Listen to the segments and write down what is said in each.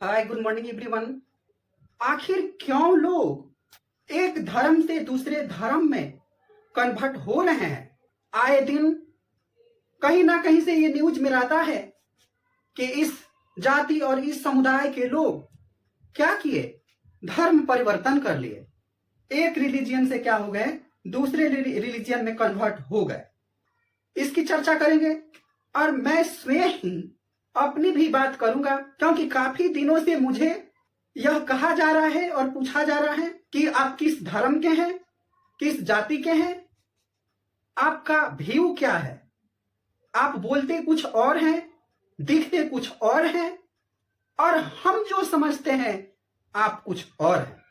हाय, good morning everyone. आखिर क्यों लोग एक धर्म से दूसरे धर्म में कन्वर्ट हो रहे हैं? आए दिन कहीं ना कहीं से ये न्यूज में आता है कि इस जाति और इस समुदाय के लोग क्या किए, धर्म परिवर्तन कर लिए, एक रिलीजियन से क्या हो गए, दूसरे रिलीजियन में कन्वर्ट हो गए। इसकी चर्चा करेंगे और मैं स्वयं ही अपनी भी बात करूंगा, क्योंकि काफी दिनों से मुझे यह कहा जा रहा है और पूछा जा रहा है कि आप किस धर्म के हैं, किस जाति के हैं, आपका व्यू क्या है। आप बोलते कुछ और हैं, दिखते कुछ और हैं, और हम जो समझते हैं आप कुछ और हैं।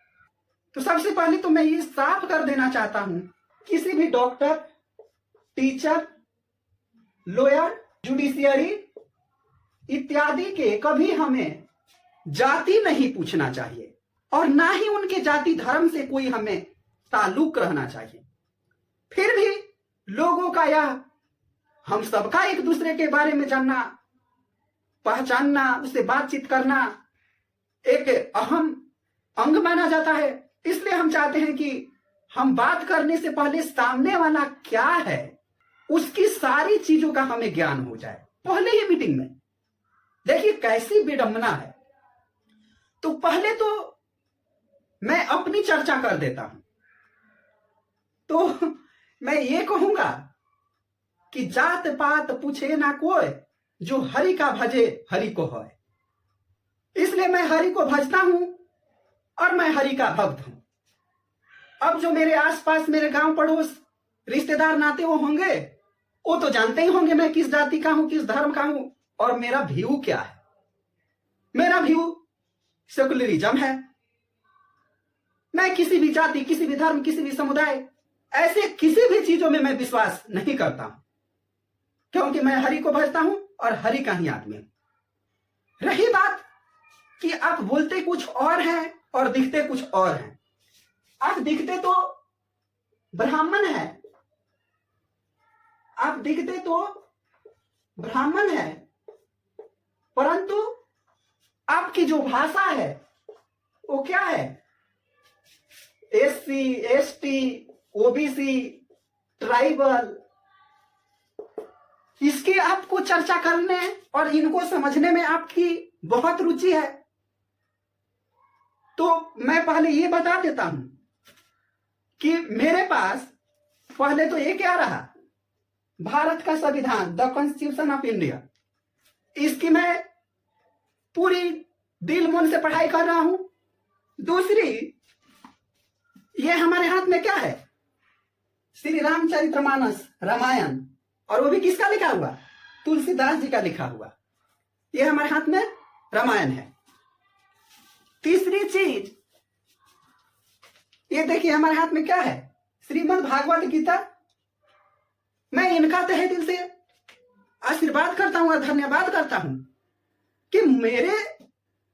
तो सबसे पहले तो मैं ये साफ कर देना चाहता हूं, किसी भी डॉक्टर, टीचर, लॉयर, जुडिशियरी इत्यादि के कभी हमें जाति नहीं पूछना चाहिए और ना ही उनके जाति धर्म से कोई हमें ताल्लुक रहना चाहिए। फिर भी लोगों का यह हम सबका एक दूसरे के बारे में जानना, पहचानना, उससे बातचीत करना एक अहम अंग माना जाता है। इसलिए हम चाहते हैं कि हम बात करने से पहले सामने वाला क्या है उसकी सारी चीजों का हमें ज्ञान हो जाए पहले ही मीटिंग में। देखिए कैसी विडंबना है। तो पहले तो मैं अपनी चर्चा कर देता हूं। तो मैं ये कहूंगा कि जात पात पूछे ना कोई, जो हरि का भजे हरि को होय। इसलिए मैं हरि को भजता हूं और मैं हरि का भक्त हूं। अब जो मेरे आसपास, मेरे गांव पड़ोस, रिश्तेदार, नाते वो होंगे, वो तो जानते ही होंगे मैं किस जाति का हूं, किस धर्म का हूं और मेरा व्यू क्या है। मेरा व्यू सेकुलरिज्म है। मैं किसी भी जाति, किसी भी धर्म, किसी भी समुदाय, ऐसे किसी भी चीजों में मैं विश्वास नहीं करता हूं, क्योंकि मैं हरि को भजता हूं और हरि का ही आदमी हूं। रही बात कि आप बोलते कुछ और हैं और दिखते कुछ और हैं। आप दिखते तो ब्राह्मण है, आप दिखते तो ब्राह्मण है, परंतु आपकी जो भाषा है वो क्या है? SC, ST, OBC, tribal. इसकी आपको चर्चा करने और इनको समझने में आपकी बहुत रुचि है। तो मैं पहले ये बता देता हूं कि मेरे पास पहले तो ये क्या रहा, भारत का संविधान, द कॉन्स्टिट्यूशन ऑफ इंडिया। इसकी मैं पूरी दिल मन से पढ़ाई कर रहा हूं। दूसरी, ये हमारे हाथ में क्या है? श्री रामचरितमानस, रामायण, और वो भी किसका लिखा हुआ? तुलसीदास जी का लिखा हुआ। ये हमारे हाथ में रामायण है। तीसरी चीज, ये देखिए हमारे हाथ में क्या है? श्रीमद् भागवत गीता। मैं इनका तहे दिल से आशीर्वाद करता हूं और धन्यवाद करता हूं कि मेरे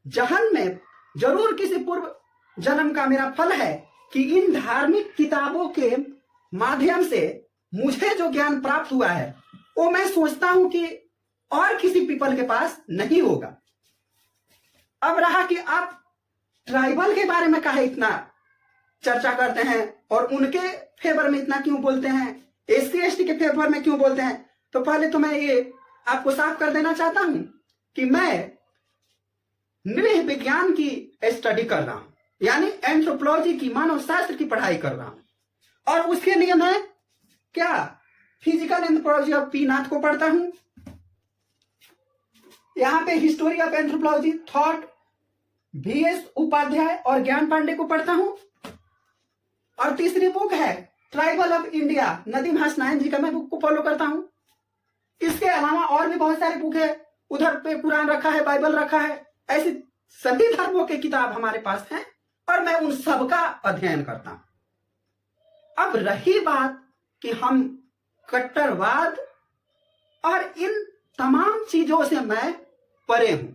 जहन में जरूर किसी पूर्व जन्म का मेरा फल है कि इन धार्मिक किताबों के माध्यम से मुझे जो ज्ञान प्राप्त हुआ है वो मैं सोचता हूं कि और किसी पीपल के पास नहीं होगा। अब रहा कि आप ट्राइबल के बारे में काहे इतना चर्चा करते हैं और उनके फेवर में इतना क्यों बोलते हैं, एससी एसटी के फेवर में क्यों बोलते हैं। तो पहले तो मैं ये आपको साफ कर देना चाहता हूं कि मैं नृह विज्ञान की स्टडी कर रहा हूं, यानी एंथ्रोपोलॉजी की, मानव शास्त्र की पढ़ाई कर रहा हूं। और उसके लिए मैं क्या physical anthropology of P Nath को पढ़ता हूं। यहां पे history of anthropology thought VS Upadhyay और ज्ञान पांडे को पढ़ता हूं। और तीसरी बुक है ट्राइबल ऑफ इंडिया, नदीम हासनाइन जी का, मैं बुक को फॉलो करता हूं। इसके अलावा और भी बहुत सारी बुक है, उधर पे कुरान रखा है, बाइबल रखा है। ऐसी सभी धर्मों की किताब हमारे पास है और मैं उन सब का अध्ययन करता हूं। अब रही बात कि हम कट्टरवाद और इन तमाम चीजों से मैं परे हूं,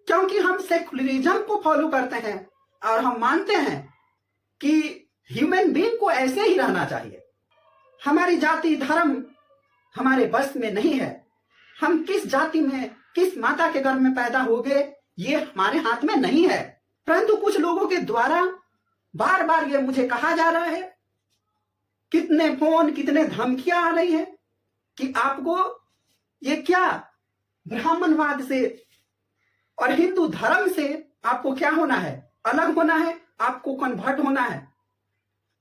क्योंकि हम सेकुलरिज्म को फॉलो करते हैं और हम मानते हैं कि ह्यूमन बीइंग को ऐसे ही रहना चाहिए। हमारी जाति धर्म हमारे बस में नहीं है। हम किस जाति में, किस माता के गर्भ में पैदा हो गए, ये हमारे हाथ में नहीं है। परंतु कुछ लोगों के द्वारा बार बार ये मुझे कहा जा रहा है, कितने फोन, कितने धमकियां आ रही हैं कि आपको ये क्या ब्राह्मणवाद से और हिंदू धर्म से आपको क्या होना है, अलग होना है, आपको कन्वर्ट होना है।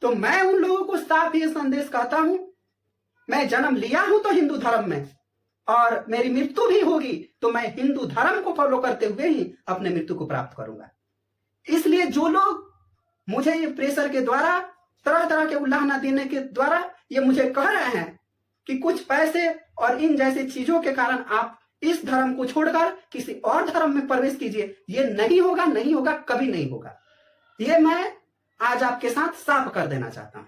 तो मैं उन लोगों को साफ ये संदेश कहता हूं, मैं जन्म लिया हूं तो हिंदू धर्म में, और मेरी मृत्यु भी होगी तो मैं हिंदू धर्म को फॉलो करते हुए ही अपने मृत्यु को प्राप्त करूंगा। इसलिए जो लोग मुझे ये प्रेशर के द्वारा, तरह तरह के उल्लाहना देने के द्वारा ये मुझे कह रहे हैं कि कुछ पैसे और इन जैसी चीजों के कारण आप इस धर्म को छोड़कर किसी और धर्म में प्रवेश कीजिए, ये नहीं होगा, नहीं होगा, कभी नहीं होगा। ये मैं आज आपके साथ साफ कर देना चाहता हूं।